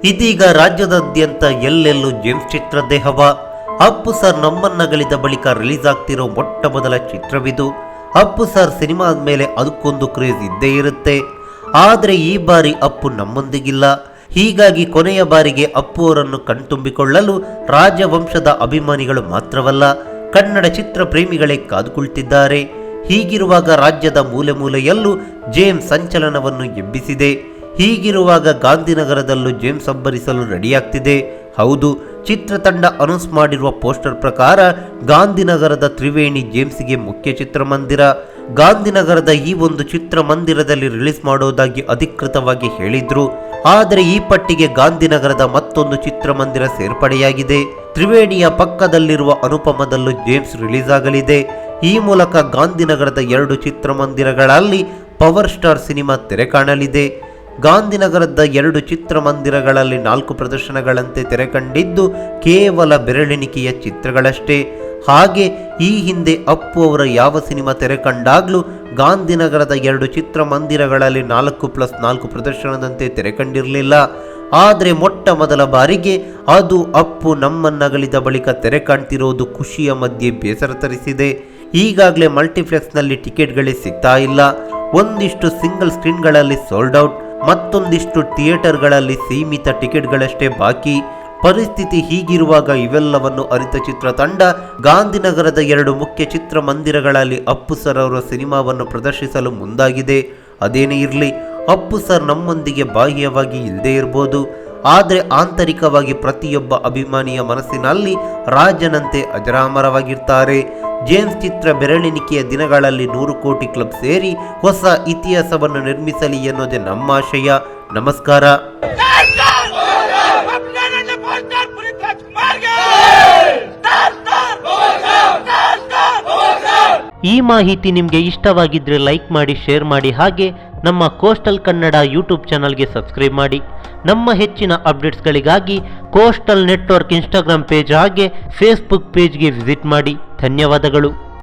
ಇದೀಗ ರಾಜ್ಯದಾದ್ಯಂತ ಎಲ್ಲೆಲ್ಲೂ ಜೇಮ್ಸ್ ಚಿತ್ರದ್ದೇ ಹವಾ. ಅಪ್ಪು ಸರ್ ನಮ್ಮನ್ನಗಳಿದ ಬಳಿಕ ರಿಲೀಸ್ ಆಗ್ತಿರೋ ಮೊಟ್ಟ ಮೊದಲ ಚಿತ್ರವಿದು. ಅಪ್ಪು ಸರ್ ಸಿನಿಮಾ ಆದ್ಮೇಲೆ ಅದಕ್ಕೊಂದು ಕ್ರೇಜ್ ಇದ್ದೇ ಇರುತ್ತೆ. ಆದರೆ ಈ ಬಾರಿ ಅಪ್ಪು ನಮ್ಮೊಂದಿಗಿಲ್ಲ. ಹೀಗಾಗಿ ಕೊನೆಯ ಬಾರಿಗೆ ಅಪ್ಪು ಅವರನ್ನು ಕಣ್ತುಂಬಿಕೊಳ್ಳಲು ರಾಜವಂಶದ ಅಭಿಮಾನಿಗಳು ಮಾತ್ರವಲ್ಲ, ಕನ್ನಡ ಚಿತ್ರ ಪ್ರೇಮಿಗಳೇ ಕಾದುಕೊಳ್ತಿದ್ದಾರೆ. ಹೀಗಿರುವಾಗ ರಾಜ್ಯದ ಮೂಲೆ ಮೂಲೆಯಲ್ಲೂ ಜೇಮ್ಸ್ ಸಂಚಲನವನ್ನು ಎಬ್ಬಿಸಿದೆ. ಹೀಗಿರುವಾಗ ಗಾಂಧಿನಗರದಲ್ಲೂ ಜೇಮ್ಸ್ ಅಬ್ಬರಿಸಲು ರೆಡಿಯಾಗ್ತಿದೆ. ಹೌದು, ಚಿತ್ರತಂಡ ಅನೌನ್ಸ್ ಮಾಡಿರುವ ಪೋಸ್ಟರ್ ಪ್ರಕಾರ ಗಾಂಧಿನಗರದ ತ್ರಿವೇಣಿ ಜೇಮ್ಸ್ಗೆ ಮುಖ್ಯ ಚಿತ್ರಮಂದಿರ. ಗಾಂಧಿನಗರದ ಈ ಒಂದು ಚಿತ್ರಮಂದಿರದಲ್ಲಿ ರಿಲೀಸ್ ಮಾಡೋದಾಗಿ ಅಧಿಕೃತವಾಗಿ ಹೇಳಿದ್ರು. ಆದರೆ ಈ ಪಟ್ಟಿಗೆ ಗಾಂಧಿನಗರದ ಮತ್ತೊಂದು ಚಿತ್ರಮಂದಿರ ಸೇರ್ಪಡೆಯಾಗಿದೆ. ತ್ರಿವೇಣಿಯ ಪಕ್ಕದಲ್ಲಿರುವ ಅನುಪಮದಲ್ಲೂ ಜೇಮ್ಸ್ ರಿಲೀಸ್ ಆಗಲಿದೆ. ಈ ಮೂಲಕ ಗಾಂಧಿನಗರದ 2 ಚಿತ್ರಮಂದಿರಗಳಲ್ಲಿ ಪವರ್ ಸ್ಟಾರ್ ಸಿನಿಮಾ ತೆರೆ ಕಾಣಲಿದೆ. ಗಾಂಧಿನಗರದ 2 ಚಿತ್ರಮಂದಿರಗಳಲ್ಲಿ 4 ಪ್ರದರ್ಶನಗಳಂತೆ ತೆರೆ ಕಂಡಿದ್ದು ಕೇವಲ ಬೆರಳೆಣಿಕೆಯ ಚಿತ್ರಗಳಷ್ಟೇ. ಹಾಗೆ ಈ ಹಿಂದೆ ಅಪ್ಪು ಅವರ ಯಾವ ಸಿನಿಮಾ ತೆರೆ ಕಂಡಾಗ್ಲೂ ಗಾಂಧಿನಗರದ 2 ಚಿತ್ರಮಂದಿರಗಳಲ್ಲಿ 4+4 ಪ್ರದರ್ಶನದಂತೆ ತೆರೆ ಕಂಡಿರಲಿಲ್ಲ. ಆದರೆ ಮೊಟ್ಟ ಮೊದಲ ಬಾರಿಗೆ ಅದು ಅಪ್ಪು ನಮ್ಮನ್ನಗಳಿದ ಬಳಿಕ ತೆರೆ ಕಾಣ್ತಿರೋದು ಖುಷಿಯ ಮಧ್ಯೆ ಬೇಸರ ತರಿಸಿದೆ. ಈಗಾಗಲೇ ಮಲ್ಟಿಪ್ಲೆಕ್ಸ್ನಲ್ಲಿ ಟಿಕೆಟ್ಗಳೇ ಸಿಗ್ತಾ ಇಲ್ಲ. ಒಂದಿಷ್ಟು ಸಿಂಗಲ್ ಸ್ಕ್ರೀನ್ಗಳಲ್ಲಿ ಸೋಲ್ಡ್ ಔಟ್, ಮತ್ತೊಂದಿಷ್ಟು ಥಿಯೇಟರ್ಗಳಲ್ಲಿ ಸೀಮಿತ ಟಿಕೆಟ್ಗಳಷ್ಟೇ ಬಾಕಿ. ಪರಿಸ್ಥಿತಿ ಹೀಗಿರುವಾಗ ಇವೆಲ್ಲವನ್ನು ಅರಿತ ಚಿತ್ರತಂಡ ಗಾಂಧಿನಗರದ 2 ಮುಖ್ಯ ಚಿತ್ರಮಂದಿರಗಳಲ್ಲಿ ಅಪ್ಪು ಸರ್ ಅವರ ಸಿನಿಮಾವನ್ನು ಪ್ರದರ್ಶಿಸಲು ಮುಂದಾಗಿದೆ. ಅದೇನೇ ಇರಲಿ, ಅಪ್ಪು ಸರ್ ನಮ್ಮೊಂದಿಗೆ ಬಾಹ್ಯವಾಗಿ ಇಲ್ಲದೇ ಇರಬಹುದು, ಆದರೆ ಆಂತರಿಕವಾಗಿ ಪ್ರತಿಯೊಬ್ಬ ಅಭಿಮಾನಿಯ ಮನಸ್ಸಿನಲ್ಲಿ ರಾಜನಂತೆ ಅಜರಾಮರವಾಗಿರ್ತಾರೆ. ಜೇಮ್ಸ್ ಚಿತ್ರ ಬೆರಳೆಣಿಕೆಯ ದಿನಗಳಲ್ಲಿ 100 ಕೋಟಿ ಕ್ಲಬ್ ಸೇರಿ ಹೊಸ ಇತಿಹಾಸವನ್ನು ನಿರ್ಮಿಸಲಿ ಎನ್ನುವುದೇ ನಮ್ಮ ಆಶಯ. ನಮಸ್ಕಾರ. ಈ ಮಾಹಿತಿ ನಿಮಗೆ ಇಷ್ಟವಾಗಿದ್ರೆ ಲೈಕ್ ಮಾಡಿ, ಶೇರ್ ಮಾಡಿ, ಹಾಗೆ ನಮ್ಮ ಕೋಸ್ಟಲ್ ಕನ್ನಡ ಯೂಟ್ಯೂಬ್ ಚಾನಲ್ಗೆ ಸಬ್ಸ್ಕ್ರೈಬ್ ಮಾಡಿ. ನಮ್ಮ ಹೆಚ್ಚಿನ ಅಪ್ಡೇಟ್ಸ್ಗಳಿಗಾಗಿ ಕೋಸ್ಟಲ್ ನೆಟ್ವರ್ಕ್ ಇನ್ಸ್ಟಾಗ್ರಾಮ್ ಪೇಜ್ ಹಾಗೆ ಫೇಸ್ಬುಕ್ ಪೇಜ್ಗೆ ವಿಸಿಟ್ ಮಾಡಿ. ಧನ್ಯವಾದಗಳು.